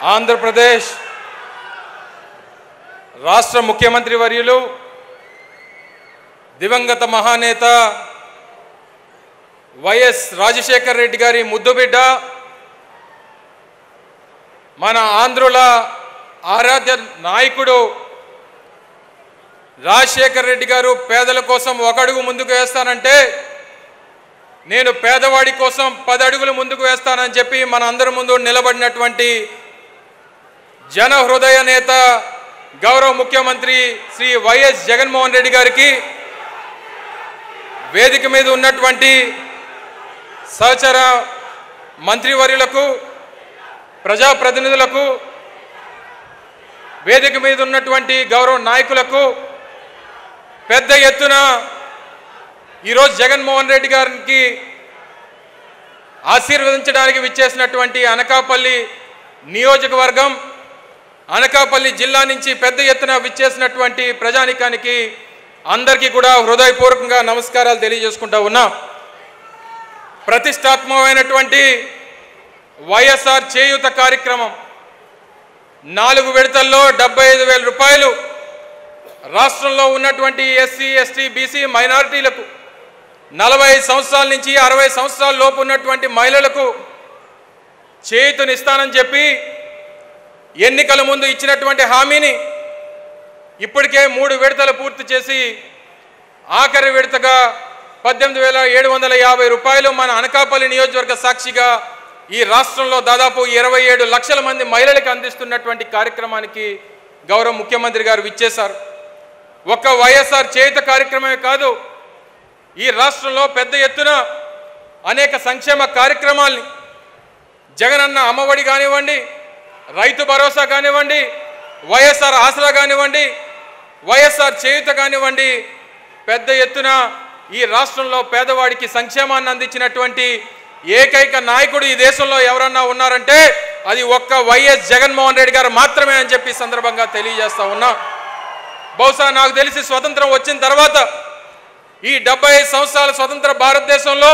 ఆంధ్రప్రదేశ్ రాష్ట్ర ముఖ్యమంత్రి వర్యులు దివంగత మహానేత వైఎస్ రాజశేఖర్ రెడ్డి గారి ముద్దుబిడ్డ మన ఆంధ్రుల ఆరాధ్య నాయకుడు రాజశేఖర్ రెడ్డి గారు పేదల కోసం ఒక అడుగు ముందుకు వేస్తానంటే నేను పేదవాడి కోసం 10 అడుగులు ముందుకు వేస్తానని చెప్పి మన అందరి ముందు నిలబడినటువంటి జన హృదయ నేత గౌరవ ముఖ్యమంత్రి శ్రీ వైఎస్ జగన్మోహన్ రెడ్డి గారికి వేదిక మీద ఉన్నటువంటి సహచర మంత్రివర్యులకు ప్రజాప్రతినిధులకు వేదిక మీద ఉన్నటువంటి గౌరవ నాయకులకు పెద్ద ఎత్తున ఈరోజు జగన్మోహన్ రెడ్డి గారికి ఆశీర్వదించడానికి విచ్చేసినటువంటి అనకాపల్లి నియోజకవర్గం అనకాపల్లి జిల్లా నుంచి పెద్ద ఎత్తున విచ్చేసినటువంటి ప్రజానికానికి అందరికీ కూడా హృదయపూర్వకంగా నమస్కారాలు తెలియజేసుకుంటా ఉన్నా. ప్రతిష్టాత్మకమైనటువంటి వైఎస్ఆర్ చేయూత కార్యక్రమం 4 విడతల్లో 75,000 రూపాయలు రాష్ట్రంలో ఉన్నటువంటి ఎస్సీ ఎస్టీ బీసీ మైనారిటీలకు 45 సంవత్సరాల నుంచి 60 సంవత్సరాల లోపు ఉన్నటువంటి మహిళలకు చేయూతనిస్తానని చెప్పి ఎన్నికల ముందు ఇచ్చినటువంటి హామీని ఇప్పటికే 3 విడతలు పూర్తి చేసి ఆఖరి విడతగా 18,750 రూపాయలు మన అనకాపల్లి నియోజకవర్గ సాక్షిగా ఈ రాష్ట్రంలో దాదాపు 27 లక్షల మంది మహిళలకు అందిస్తున్నటువంటి కార్యక్రమానికి గౌరవ ముఖ్యమంత్రి గారు విచ్చేశారు. ఒక్క వైఎస్ఆర్ చేయూత కార్యక్రమమే కాదు, ఈ రాష్ట్రంలో పెద్ద ఎత్తున అనేక సంక్షేమ కార్యక్రమాల్ని జగనన్న అమ్మఒడి కానివ్వండి, రైతు భరోసా కానివ్వండి, వైఎస్ఆర్ ఆసరా కానివ్వండి, వైఎస్ఆర్ చేయూత కానివ్వండి, పెద్ద ఎత్తున ఈ రాష్ట్రంలో పేదవాడికి సంక్షేమాన్ని అందించినటువంటి ఏకైక నాయకుడు ఈ దేశంలో ఎవరన్నా ఉన్నారంటే అది ఒక్క వైఎస్ జగన్మోహన్ రెడ్డి గారు మాత్రమే అని చెప్పి సందర్భంగా తెలియజేస్తా ఉన్నా. బహుశా నాకు తెలిసి స్వతంత్రం వచ్చిన తర్వాత ఈ 75 సంవత్సరాల స్వతంత్ర భారతదేశంలో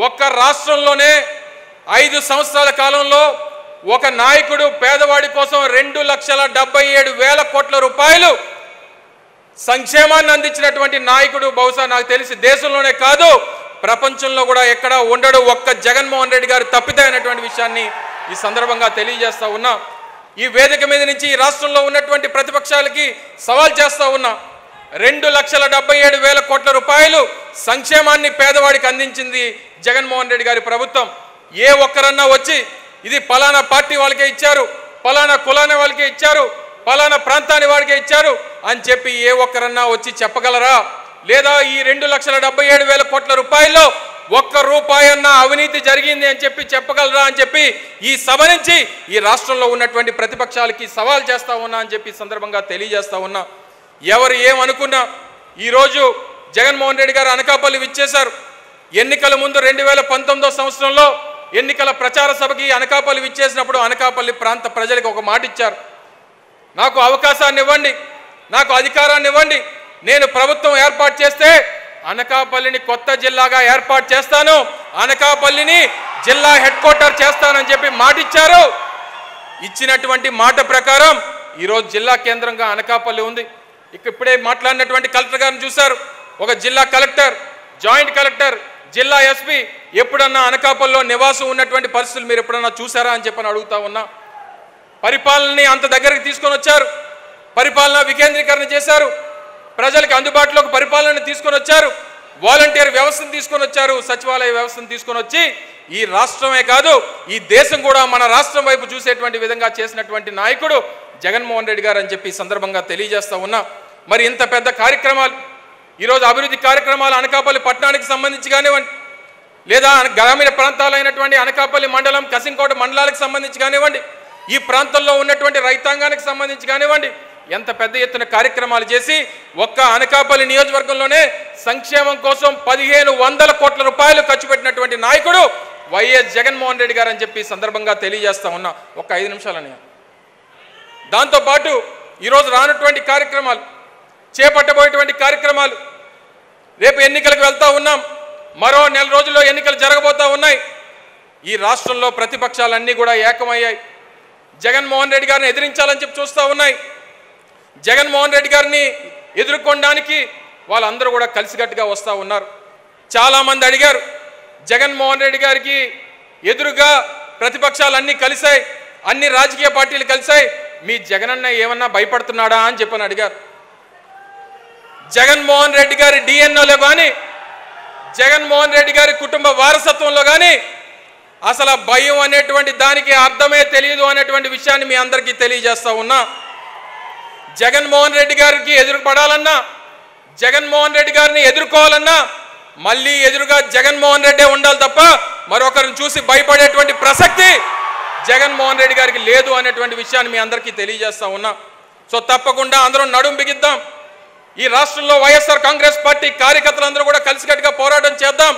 ఒక్క రాష్ట్రంలోనే 5 సంవత్సరాల కాలంలో ఒక నాయకుడు పేదవాడి కోసం 2,77,000 కోట్ల రూపాయలు సంక్షేమాన్ని అందించినటువంటి నాయకుడు బహుశా నాకు తెలిసి దేశంలోనే కాదు ప్రపంచంలో కూడా ఎక్కడా ఉండడు, ఒక్క జగన్మోహన్ రెడ్డి గారు తప్పితే అనేటువంటి విషయాన్ని ఈ సందర్భంగా తెలియజేస్తా ఉన్నా. ఈ వేదిక మీద నుంచి ఈ రాష్ట్రంలో ఉన్నటువంటి ప్రతిపక్షాలకి సవాల్ చేస్తా ఉన్నా. 2,77,000 కోట్ల రూపాయలు సంక్షేమాన్ని పేదవాడికి అందించింది జగన్మోహన్ రెడ్డి గారి ప్రభుత్వం. ఏ ఒక్కరన్నా వచ్చి ఇది పలానా పార్టీ వాళ్ళకే ఇచ్చారు, పలానా కులాన్ని వాళ్ళకే ఇచ్చారు, పలానా ప్రాంతాన్ని వాడికే ఇచ్చారు అని చెప్పి ఏ ఒక్కరన్నా వచ్చి చెప్పగలరా? లేదా ఈ 2,77,000 కోట్ల రూపాయల్లో ఒక్క రూపాయన్నా అవినీతి జరిగింది అని చెప్పి చెప్పగలరా అని చెప్పి ఈ సభ నుంచి ఈ రాష్ట్రంలో ఉన్నటువంటి ప్రతిపక్షాలకి సవాల్ చేస్తా ఉన్నా అని చెప్పి సందర్భంగా తెలియజేస్తా ఉన్నా. ఎవరు ఏమనుకున్నా ఈరోజు జగన్మోహన్ రెడ్డి గారు అనకాపల్లి విచ్చేశారు. ఎన్నికల ముందు 2019 సంవత్సరంలో ఎన్నికల ప్రచార సభకి అనకాపల్లి విచ్చేసినప్పుడు అనకాపల్లి ప్రాంత ప్రజలకు ఒక మాట ఇచ్చారు, నాకు అవకాశాన్ని ఇవ్వండి, నాకు అధికారాన్ని ఇవ్వండి, నేను ప్రభుత్వం ఏర్పాటు చేస్తే అనకాపల్లిని కొత్త జిల్లాగా ఏర్పాటు చేస్తాను, అనకాపల్లిని జిల్లా హెడ్ క్వార్టర్ చేస్తానని చెప్పి మాట ఇచ్చారు. ఇచ్చినటువంటి మాట ప్రకారం ఈరోజు జిల్లా కేంద్రంగా అనకాపల్లి ఉంది. ఇప్పుడే మాట్లాడినటువంటి కలెక్టర్ గారిని చూశారు. ఒక జిల్లా కలెక్టర్, జాయింట్ కలెక్టర్, జిల్లా ఎస్పీ ఎప్పుడన్నా అనకాపల్లిలో నివాసం ఉన్నటువంటి పరిస్థితులు మీరు ఎప్పుడన్నా చూసారా అని చెప్పని అడుగుతా ఉన్నా. పరిపాలనని అంత దగ్గరికి తీసుకొని వచ్చారు, పరిపాలన వికేంద్రీకరణ చేశారు, ప్రజలకు అందుబాటులోకి పరిపాలన తీసుకొని వచ్చారు, వాలంటీర్ వ్యవస్థను తీసుకొని వచ్చారు, సచివాలయ వ్యవస్థను తీసుకొని వచ్చి ఈ రాష్ట్రమే కాదు ఈ దేశం కూడా మన రాష్ట్రం వైపు చూసేటువంటి విధంగా చేసినటువంటి నాయకుడు జగన్మోహన్ రెడ్డి గారు అని చెప్పి సందర్భంగా తెలియజేస్తా ఉన్నా. మరి ఇంత పెద్ద కార్యక్రమాలు ఈరోజు అభివృద్ధి కార్యక్రమాలు అనకాపల్లి పట్టణానికి సంబంధించి కానివ్వండి, లేదా గ్రామీణ ప్రాంతాలైనటువంటి అనకాపల్లి మండలం, కసింకోట మండలాలకు సంబంధించి కానివ్వండి, ఈ ప్రాంతంలో ఉన్నటువంటి రైతాంగానికి సంబంధించి కానివ్వండి, ఎంత పెద్ద ఎత్తున కార్యక్రమాలు చేసి ఒక్క అనకాపల్లి నియోజకవర్గంలోనే సంక్షేమం కోసం 1,500 కోట్ల రూపాయలు ఖర్చు పెట్టినటువంటి నాయకుడు వైఎస్ జగన్మోహన్ రెడ్డి గారు అని చెప్పి సందర్భంగా తెలియజేస్తా ఉన్నా. ఒక్క 5 నిమిషాలని. దాంతోపాటు ఈరోజు రానటువంటి కార్యక్రమాలు, చేపట్టబోయేటువంటి కార్యక్రమాలు, రేపు ఎన్నికలకు వెళ్తా ఉన్నాం, మరో నెల రోజుల్లో ఎన్నికలు జరగబోతా ఉన్నాయి. ఈ రాష్ట్రంలో ప్రతిపక్షాలన్నీ కూడా ఏకమయ్యాయి. జగన్మోహన్ రెడ్డి గారిని ఎదిరించాలని చెప్పి చూస్తూ ఉన్నాయి. జగన్మోహన్ రెడ్డి గారిని ఎదుర్కొనడానికి వాళ్ళందరూ కూడా కలిసికట్టుగా వస్తూ ఉన్నారు. చాలామంది అడిగారు, జగన్మోహన్ రెడ్డి గారికి ఎదురుగా ప్రతిపక్షాలన్నీ కలిశాయి, అన్ని రాజకీయ పార్టీలు కలిశాయి, మీ జగనన్న ఏమన్నా భయపడుతున్నాడా అని చెప్పని అడిగారు. జగన్మోహన్ రెడ్డి గారి డిఎన్ఏలో కానీ జగన్మోహన్ రెడ్డి గారి కుటుంబ వారసత్వంలో కానీ అసలు భయం అనేటువంటి దానికి అర్థమే తెలియదు అనేటువంటి విషయాన్ని మీ అందరికీ తెలియజేస్తా ఉన్నా. జగన్మోహన్ రెడ్డి గారికి ఎదురుపడాలన్నా, జగన్మోహన్ రెడ్డి గారిని ఎదుర్కోవాలన్నా మళ్ళీ ఎదురుగా జగన్మోహన్ రెడ్డే ఉండాలి తప్ప మరొకరిని చూసి భయపడేటువంటి ప్రసక్తి జగన్మోహన్ రెడ్డి గారికి లేదు అనేటువంటి విషయాన్ని మీ అందరికీ తెలియజేస్తా ఉన్నా. సో తప్పకుండా అందరం నడుం బిగిద్దాం. ఈ రాష్ట్రంలో వైఎస్ఆర్ కాంగ్రెస్ పార్టీ కార్యకర్తలందరూ కూడా కలిసికట్టుగా పోరాటం చేద్దాం.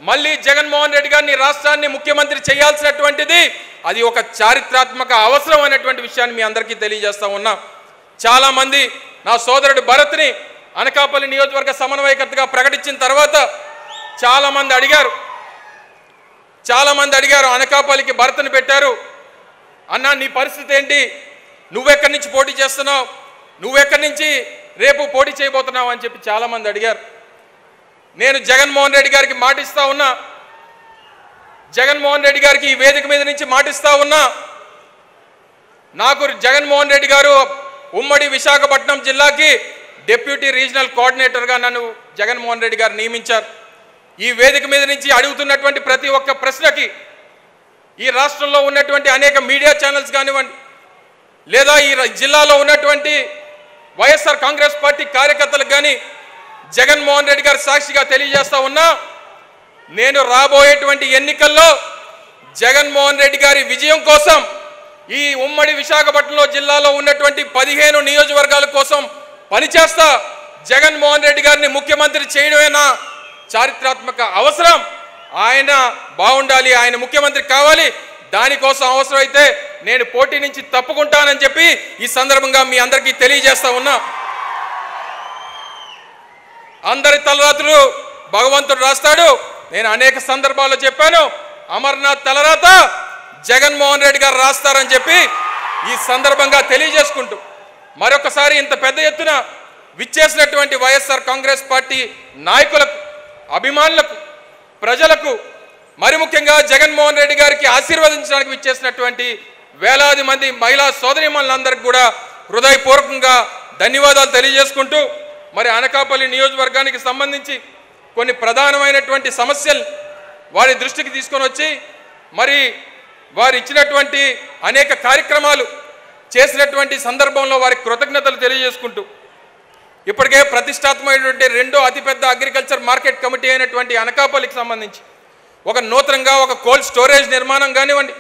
మళ్ళీ జగన్మోహన్ రెడ్డి గారిని రాష్ట్రాన్ని ముఖ్యమంత్రి చేయాల్సినటువంటిది అది ఒక చారిత్రాత్మక అవసరం అనేటువంటి విషయాన్ని మీ అందరికీ తెలియజేస్తా ఉన్నా. చాలామంది నా సోదరుడు భరత్ని అనకాపల్లి నియోజకవర్గ సమన్వయకర్తగా ప్రకటించిన తర్వాత చాలామంది అడిగారు అనకాపల్లికి భరత్ని పెట్టారు అన్నా, నీ పరిస్థితి ఏంటి, నువ్వెక్కడి నుంచి పోటీ చేస్తున్నావు, నువ్వెక్కడి నుంచి రేపు పోటీ చేయబోతున్నావు అని చెప్పి చాలామంది అడిగారు. నేను జగన్మోహన్ రెడ్డి గారికి మాటిస్తా ఉన్నా, జగన్మోహన్ రెడ్డి గారికి ఈ వేదిక మీద నుంచి మాటిస్తా ఉన్నా, నాకు జగన్మోహన్ రెడ్డి గారు ఉమ్మడి విశాఖపట్నం జిల్లాకి డిప్యూటీ రీజనల్ కోఆర్డినేటర్గా నన్ను జగన్మోహన్ రెడ్డి గారు నియమించారు. ఈ వేదిక మీద నుంచి అడుగుతున్నటువంటి ప్రతి ఒక్క ప్రశ్నకి ఈ రాష్ట్రంలో ఉన్నటువంటి అనేక మీడియా ఛానల్స్ కానివ్వండి, లేదా ఈ జిల్లాలో ఉన్నటువంటి వైఎస్ఆర్ కాంగ్రెస్ పార్టీ కార్యకర్తలకు కానీ జగన్మోహన్ రెడ్డి గారు సాక్షిగా తెలియజేస్తా ఉన్నా, నేను రాబోయేటువంటి ఎన్నికల్లో జగన్మోహన్ రెడ్డి గారి విజయం కోసం ఈ ఉమ్మడి విశాఖపట్నంలో జిల్లాలో ఉన్నటువంటి 15 నియోజకవర్గాల కోసం పనిచేస్తా. జగన్మోహన్ రెడ్డి గారిని ముఖ్యమంత్రి చేయడమేనా చారిత్రాత్మక అవసరం, ఆయన బాగుండాలి, ఆయన ముఖ్యమంత్రి కావాలి, దానికోసం అవసరమైతే నేను పోటీ నుంచి తప్పుకుంటానని చెప్పి ఈ సందర్భంగా మీ అందరికీ తెలియజేస్తా ఉన్నా. అందరి తలరాతులు భగవంతుడు రాస్తాడు. నేను అనేక సందర్భాల్లో చెప్పాను, అమర్నాథ్ తలరాత జగన్మోహన్ రెడ్డి గారు రాస్తారని చెప్పి ఈ సందర్భంగా తెలియజేసుకుంటూ మరొకసారి ఇంత పెద్ద ఎత్తున విచ్చేసినటువంటి వైఎస్ఆర్ కాంగ్రెస్ పార్టీ నాయకులకు, అభిమానులకు, ప్రజలకు, మరి ముఖ్యంగా జగన్మోహన్ రెడ్డి గారికి ఆశీర్వదించడానికి విచ్చేసినటువంటి వేలాది మంది మహిళా సోదరీమణులందరికీ కూడా హృదయపూర్వకంగా ధన్యవాదాలు తెలియజేసుకుంటూ మరి అనకాపల్లి నియోజకవర్గానికి సంబంధించి కొన్ని ప్రధానమైనటువంటి సమస్యలు వారి దృష్టికి తీసుకొని వచ్చి మరి వారు ఇచ్చినటువంటి అనేక కార్యక్రమాలు చేసినటువంటి సందర్భంలో వారికి కృతజ్ఞతలు తెలియజేసుకుంటూ ఇప్పటికే ప్రతిష్టాత్మకమైనటువంటి రెండో అతిపెద్ద అగ్రికల్చర్ మార్కెట్ కమిటీ అయినటువంటి అనకాపల్లికి సంబంధించి ఒక నూతనంగా ఒక కోల్డ్ స్టోరేజ్ నిర్మాణం కానివ్వండి,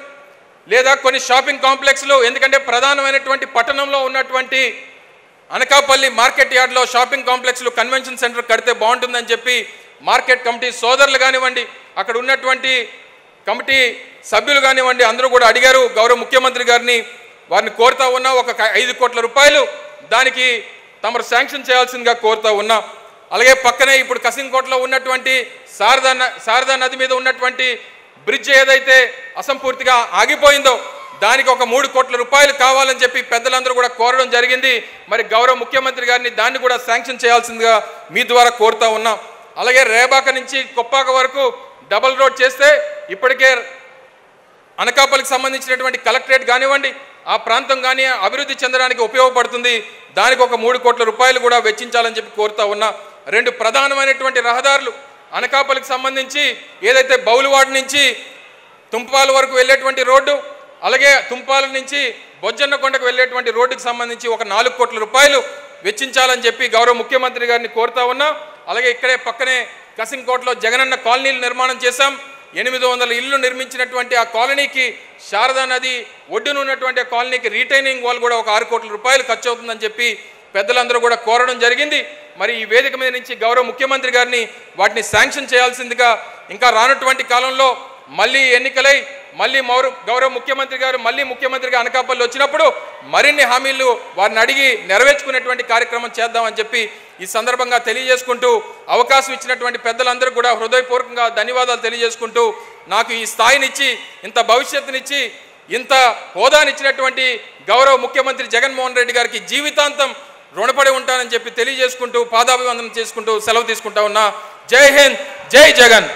లేదా కొన్ని షాపింగ్ కాంప్లెక్స్లు, ఎందుకంటే ప్రధానమైనటువంటి పట్టణంలో ఉన్నటువంటి అనకాపల్లి మార్కెట్ యార్డ్లో షాపింగ్ కాంప్లెక్స్లు, కన్వెన్షన్ సెంటర్ కడితే బాగుంటుందని చెప్పి మార్కెట్ కమిటీ సోదరులు కానివ్వండి, అక్కడ ఉన్నటువంటి కమిటీ సభ్యులు కానివ్వండి, అందరూ కూడా అడిగారు గౌరవ ముఖ్యమంత్రి గారిని. వారిని కోరుతా ఉన్నా ఒక 5 కోట్ల రూపాయలు దానికి తమరు శాంక్షన్ చేయాల్సిందిగా కోరుతా ఉన్నా. అలాగే పక్కనే ఇప్పుడు కసింకోటలో ఉన్నటువంటి శారదా నది మీద ఉన్నటువంటి బ్రిడ్జ్ ఏదైతే అసంపూర్తిగా ఆగిపోయిందో దానికి ఒక 3 కోట్ల రూపాయలు కావాలని చెప్పి పెద్దలందరూ కూడా కోరడం జరిగింది. మరి గౌరవ ముఖ్యమంత్రి గారిని దాన్ని కూడా శాంక్షన్ చేయాల్సిందిగా మీ ద్వారా కోరుతా ఉన్నాం. అలాగే రేబాక నుంచి కొప్పాక వరకు డబుల్ రోడ్ చేస్తే ఇప్పటికే అనకాపల్లికి సంబంధించినటువంటి కలెక్టరేట్ కానివ్వండి, ఆ ప్రాంతం కానీ అభివృద్ధి చెందడానికి ఉపయోగపడుతుంది. దానికి ఒక 3 కోట్ల రూపాయలు కూడా వెచ్చించాలని చెప్పి కోరుతా ఉన్నా. 2 ప్రధానమైనటువంటి రహదారులు అనకాపల్లికి సంబంధించి ఏదైతే బౌలువాడ నుంచి తుంపాల వరకు వెళ్ళేటువంటి రోడ్డు, అలాగే తుంపాల నుంచి బొజ్జన్నకొండకు వెళ్ళేటువంటి రోడ్డుకి సంబంధించి ఒక 4 కోట్ల రూపాయలు వెచ్చించాలని చెప్పి గౌరవ ముఖ్యమంత్రి గారిని కోరుతా ఉన్నా. అలాగే ఇక్కడే పక్కనే కసింకోటలో జగనన్న కాలనీలు నిర్మాణం చేశాం. 800 ఇళ్ళు నిర్మించినటువంటి ఆ కాలనీకి శారదా నది ఒడ్డున ఉన్నటువంటి ఆ కాలనీకి రీటైనింగ్ వాల్ కూడా ఒక 6 కోట్ల రూపాయలు ఖర్చు అవుతుందని చెప్పి పెద్దలందరూ కూడా కోరడం జరిగింది. మరి ఈ వేదిక మీద నుంచి గౌరవ ముఖ్యమంత్రి గారిని వాటిని శాంక్షన్ చేయాల్సిందిగా, ఇంకా రానటువంటి కాలంలో మళ్ళీ ఎన్నికలై మళ్ళీ గౌరవ ముఖ్యమంత్రి గారు మళ్ళీ ముఖ్యమంత్రిగా అనకాపల్లి వచ్చినప్పుడు మరిన్ని హామీలు వారిని అడిగి నెరవేర్చుకునేటువంటి కార్యక్రమం చేద్దామని చెప్పి ఈ సందర్భంగా తెలియజేసుకుంటూ అవకాశం ఇచ్చినటువంటి పెద్దలందరూ కూడా హృదయపూర్వకంగా ధన్యవాదాలు తెలియజేసుకుంటూ నాకు ఈ స్థాయినిచ్చి ఇంత భవిష్యత్తునిచ్చి ఇంత హోదానిచ్చినటువంటి గౌరవ ముఖ్యమంత్రి జగన్మోహన్ రెడ్డి గారికి జీవితాంతం రుణపడి ఉంటానని చెప్పి తెలియజేసుకుంటూ పాదాభివందనం చేసుకుంటూ సెలవు తీసుకుంటా ఉన్నా. జై హింద్, జై జగన్.